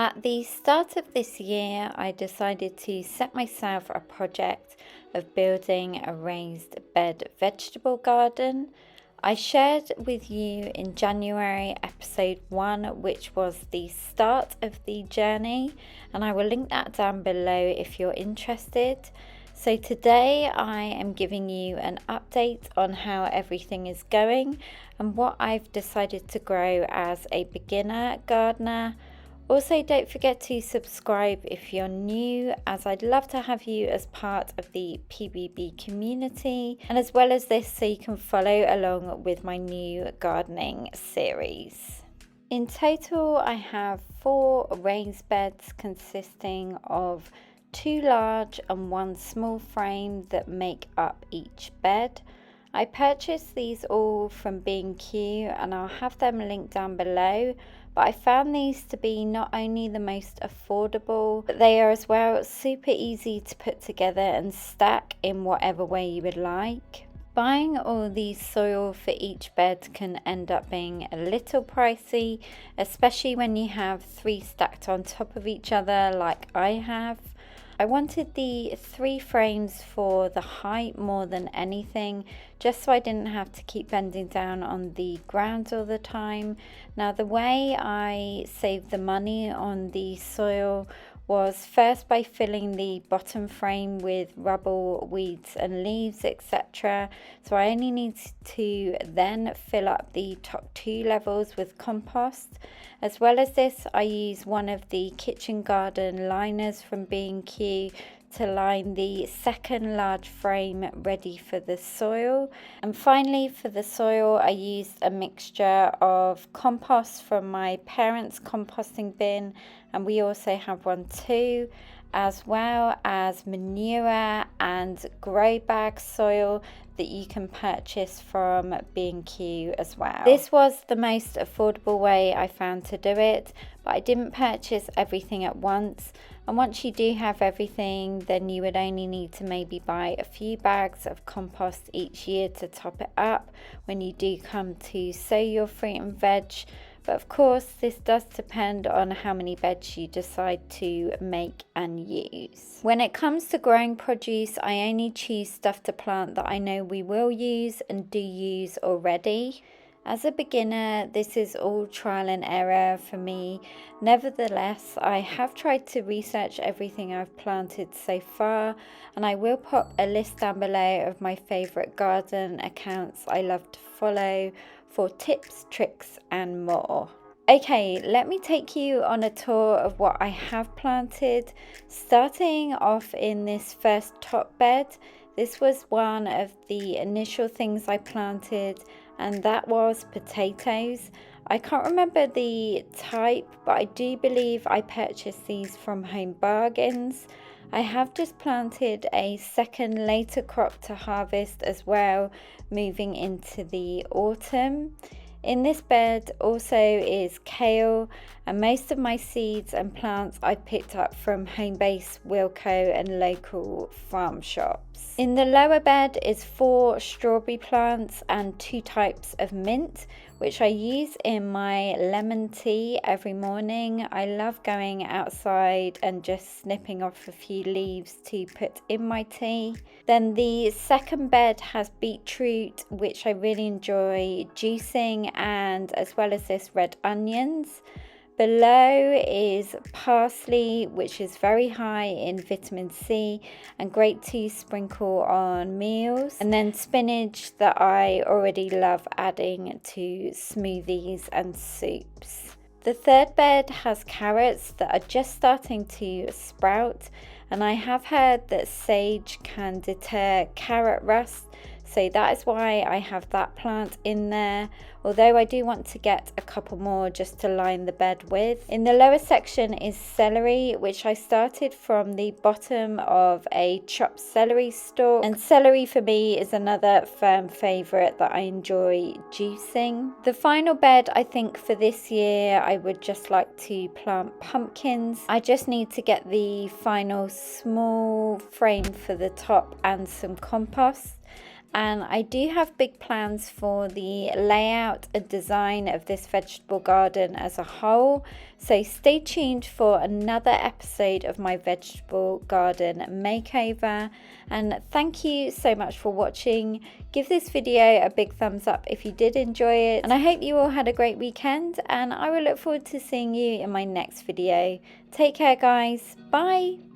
At the start of this year, I decided to set myself a project of building a raised bed vegetable garden. I shared with you in January episode 1, which was the start of the journey, and I will link that down below if you're interested. So today I am giving you an update on how everything is going and what I've decided to grow as a beginner gardener. Also, don't forget to subscribe if you're new, as I'd love to have you as part of the PBB community, and as well as this so you can follow along with my new gardening series. In total, I have 4 raised beds consisting of 2 large and 1 small frame that make up each bed. I purchased these all from B&Q and I'll have them linked down below, but I found these to be not only the most affordable, but they are as well super easy to put together and stack in whatever way you would like. Buying all the soil for each bed can end up being a little pricey, especially when you have 3 stacked on top of each other like I have. I wanted the 3 frames for the height more than anything, just so I didn't have to keep bending down on the ground all the time. Now, the way I saved the money on the soil was first by filling the bottom frame with rubble, weeds and leaves, etc. So I only need to then fill up the top 2 levels with compost. As well as this, I use one of the kitchen garden liners from B&Q to line the second large frame ready for the soil. And finally, for the soil, I used a mixture of compost from my parents' composting bin, and we also have one too, as well as manure and grow bag soil that you can purchase from B&Q as well. This was the most affordable way I found to do it, but I didn't purchase everything at once. And once you do have everything, then you would only need to maybe buy a few bags of compost each year to top it up when you do come to sow your fruit and veg. But of course, this does depend on how many beds you decide to make and use. When it comes to growing produce, I only choose stuff to plant that I know we will use and do use already. As a beginner, this is all trial and error for me. Nevertheless, I have tried to research everything I've planted so far, and I will pop a list down below of my favourite garden accounts I love to follow for tips, tricks and more. Okay, let me take you on a tour of what I have planted. Starting off in this first top bed, this was one of the initial things I planted, and that was potatoes. I can't remember the type, but I do believe I purchased these from Home Bargains. I have just planted a second later crop to harvest as well, moving into the autumn. In this bed also is kale, and most of my seeds and plants I picked up from Homebase, Wilko and local farm shops. In the lower bed is 4 strawberry plants and 2 types of mint, which I use in my lemon tea every morning. I love going outside and just snipping off a few leaves to put in my tea. Then the second bed has beetroot, which I really enjoy juicing, and as well as this, red onions. Below is parsley, which is very high in vitamin C and great to sprinkle on meals. And then spinach that I already love adding to smoothies and soups. The third bed has carrots that are just starting to sprout, and I have heard that sage can deter carrot rust, so that is why I have that plant in there, although I do want to get a couple more just to line the bed with. In the lower section is celery, which I started from the bottom of a chopped celery stalk, and celery for me is another firm favourite that I enjoy juicing. The final bed, I think for this year, I would just like to plant pumpkins. I just need to get the final small frame for the top and some compost. and I do have big plans for the layout and design of this vegetable garden as a whole. So stay tuned for another episode of my vegetable garden makeover. And thank you so much for watching. Give this video a big thumbs up if you did enjoy it. And I hope you all had a great weekend, and I will look forward to seeing you in my next video. Take care, guys. Bye.